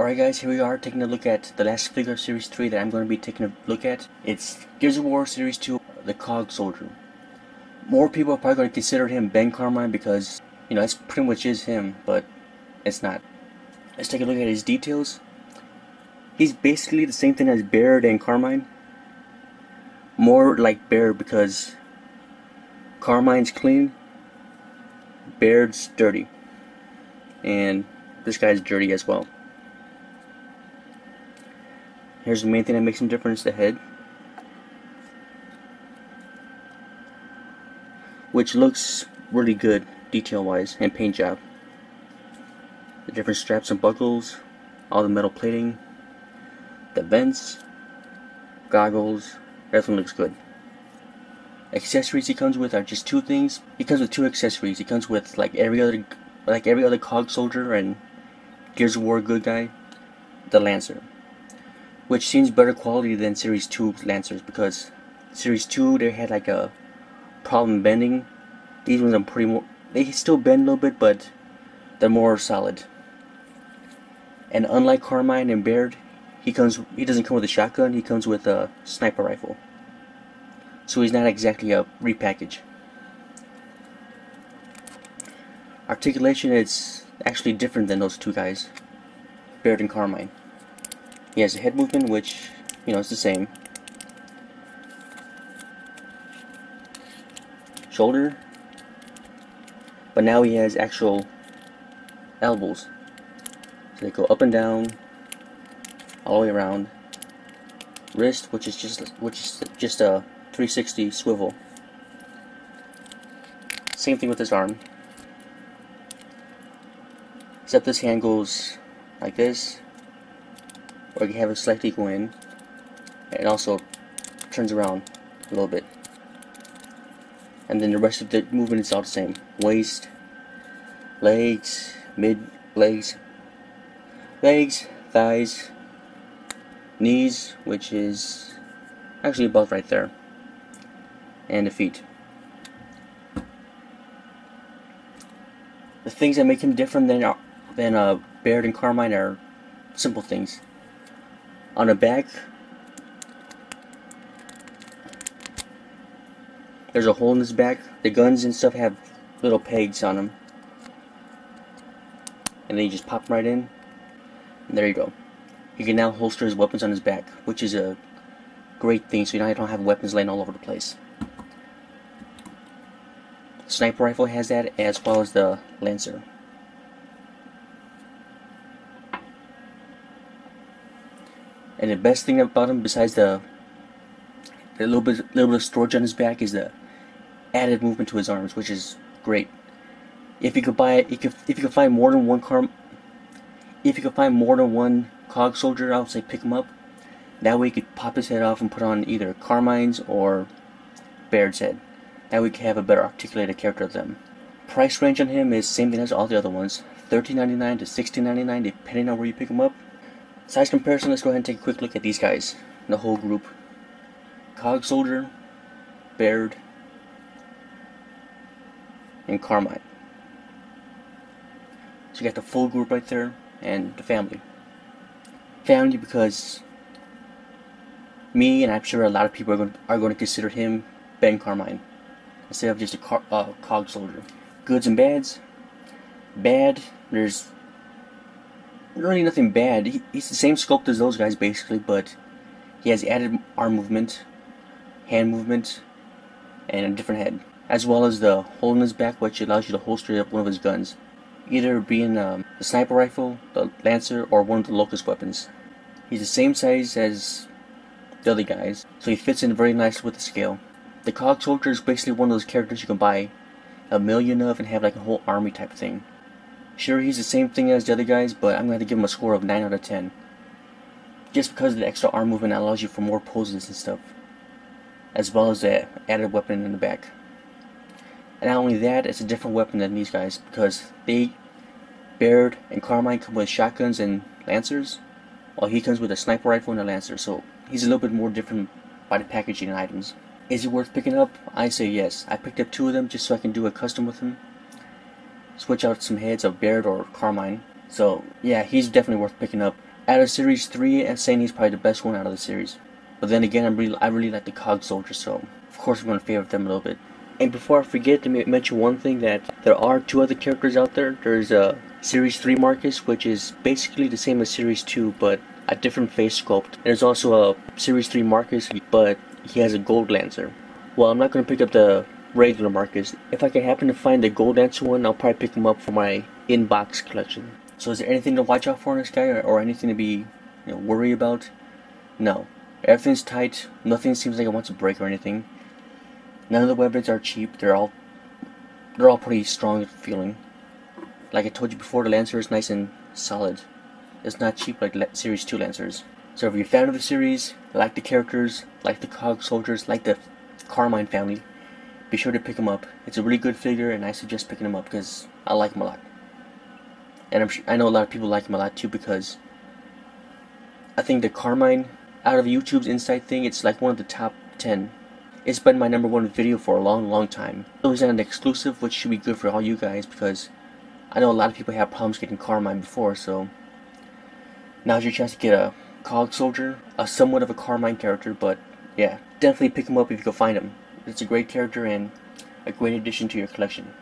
Alright guys, here we are taking a look at the last figure of Series 3 that I'm going to be taking a look at. It's Gears of War Series 2, the Cog Soldier. More people are probably going to consider him Ben Carmine because, you know, it's pretty much is him, but it's not. Let's take a look at his details. He's basically the same thing as Baird and Carmine. More like Baird because Carmine's clean, Baird's dirty. And this guy's dirty as well. Here's the main thing that makes him different, is the head, which looks really good detail wise and paint job. The different straps and buckles, all the metal plating, the vents, goggles, everything looks good. Accessories he comes with are just two things. He comes with two accessories. He comes with like every other Cog Soldier and Gears of War good guy, the Lancer, which seems better quality than Series 2 Lancers, because Series 2 they had like a problem bending. These ones are they still bend a little bit, but they're more solid. And unlike Carmine and Baird, he doesn't come with a shotgun, he comes with a sniper rifle. So he's not exactly a repackage. Articulation is actually different than those two guys, Baird and Carmine. He has a head movement, which, you know, it's the same. Shoulder. But now he has actual elbows. So they go up and down, all the way around. Wrist, which is just a 360 swivel. Same thing with his arm. Except this hand goes like this, or you can have it slightly go in, and also turns around a little bit. And then the rest of the movement is all the same. Waist, legs, legs, thighs, knees, which is actually about right there, and the feet. The things that make him different than Baird and Carmine are simple things. On the back, there's a hole in his back. The guns and stuff have little pegs on them, and then you just pop them right in, and there you go. He can now holster his weapons on his back, which is a great thing, so you don't have weapons laying all over the place. Sniper rifle has that, as well as the Lancer. And the best thing about him, besides the little bit of storage on his back, is the added movement to his arms, which is great. If you could find more than one Cog Soldier, I would say pick him up. That way you could pop his head off and put on either Carmine's or Baird's head. That way you can have a better articulated character of them. Price range on him is same thing as all the other ones, $13.99 to $16.99, depending on where you pick them up. Size comparison, let's go ahead and take a quick look at these guys, the whole group. Cog Soldier, Baird, and Carmine. So you got the full group right there, and the family. Family because me, and I'm sure a lot of people are going to consider him Ben Carmine instead of just a Cog Soldier. Goods and bads. Bad, there's really nothing bad. He's the same sculpt as those guys basically, but he has added arm movement, hand movement, and a different head, as well as the hole in his back, which allows you to holster up one of his guns, either being the sniper rifle, the Lancer, or one of the Locust weapons. He's the same size as the other guys, so he fits in very nicely with the scale. The Cog Soldier is basically one of those characters you can buy a million of and have like a whole army type thing. Sure, he's the same thing as the other guys, but I'm going to give him a score of 9 out of 10. Just because of the extra arm movement that allows you for more poses and stuff, as well as the added weapon in the back. And not only that, it's a different weapon than these guys, because Baird and Carmine come with shotguns and Lancers, while he comes with a sniper rifle and a Lancer, so he's a little bit more different by the packaging and items. Is it worth picking up? I say yes. I picked up 2 of them just so I can do a custom with him. Switch out some heads of Baird or Carmine. So yeah, he's definitely worth picking up. Out of Series 3, I'm saying he's probably the best one out of the series. But then again, I really like the Cog Soldier, so of course I'm going to favor them a little bit. And before I forget to mention one thing, that there are 2 other characters out there. There's a Series 3 Marcus, which is basically the same as Series 2, but a different face sculpt. There's also a Series 3 Marcus, but he has a Gold Lancer. Well, I'm not going to pick up the regular Marcus. If I can happen to find the Gold Lancer one, I'll probably pick him up for my in-box collection. So is there anything to watch out for in this guy, or anything to be worry about? No. Everything's tight. Nothing seems like it wants to break or anything. None of the weapons are cheap. They're all pretty strong feeling. Like I told you before, the Lancer is nice and solid. It's not cheap like Series 2 Lancers. So if you're a fan of the series, like the characters, like the Cog Soldiers, like the Carmine family, be sure to pick him up. It's a really good figure, and I suggest picking him up because I like him a lot. And I know a lot of people like him a lot too, because I think the Carmine, out of YouTube's Insight thing, it's like one of the top 10. It's been my #1 video for a long time. So he's an exclusive, which should be good for all you guys, because I know a lot of people have problems getting Carmine before, so now's your chance to get a Cog Soldier, a somewhat of a Carmine character, but yeah, definitely pick him up if you can find him. It's a great character and a great addition to your collection.